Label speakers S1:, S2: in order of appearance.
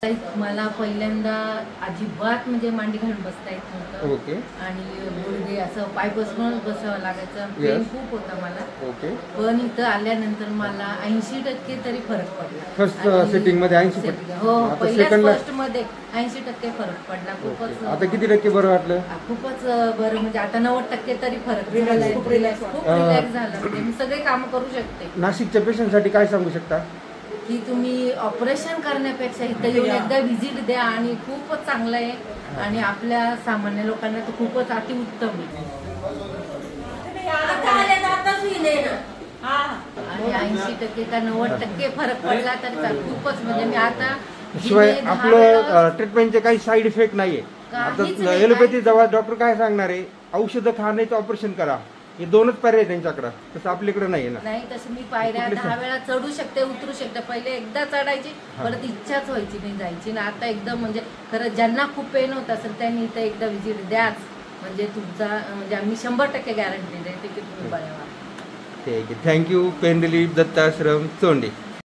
S1: मला पहिल्यांदा अजिबात म्हणजे मांडी घालून बसता येत नव्हतं.
S2: ओके.
S1: आणि गुडघे असं पाय बसवूनच बसावं लागायचं. पेन खूप होता मला.
S2: ओके.
S1: पण इथं आल्यानंतर मला 80% तरी फरक पडला.
S2: फर्स्ट सिटिंग मध्ये 80%?
S1: हो, पहिल्या फर्स्ट मध्ये 80% फरक पडला. खूपच.
S2: आता किती टक्के बरं वाटलं?
S1: खूपच बरं, म्हणजे आता 90% तरी फरक झाला. खूप रिलॅक्स झालं. म्हणजे मी सगळे काम करू शकते.
S2: नाशिकच्या पेशंटसाठी काय सांगू शकता?
S1: की तुम्ही ऑपरेशन करण्यापेक्षा इथं येऊन एकदा व्हिजिट द्या आणि खूपच चांगलं आहे. आणि आपल्या सामान्य लोकांना तर खूपच अतिउत्तम आहे. आणि 80% का 90% फरक पडला तर खूपच, म्हणजे मी आता
S2: शिवाय आपलं ट्रीटमेंटचे काही साईड इफेक्ट नाहीये. आता एलोपॅथी दवा डॉक्टर काय सांगणार आहे, औषधं खाण्याचं ऑपरेशन करा, हे दोनच पर्याय त्यांच्याकडे. तसं आपल्याकडे नाही ना.
S1: नाही, तसं मी पायऱ्या 10 वेळा चढू शकते, उतरू शकते. पहिले एकदा चढायची, परत इच्छाच व्हायची नाही जायची ना. आता एकदम म्हणजे खरं ज्यांना खूप पेन होत असेल त्यांनी इथं एकदा व्हिजिट द्याच. म्हणजे तुमचा म्हणजे आम्ही 100% गॅरंटी देते की तुम्ही बरे व्हाल.
S2: ठीक आहे. Thank you. Pain relief Dattashram Chondi.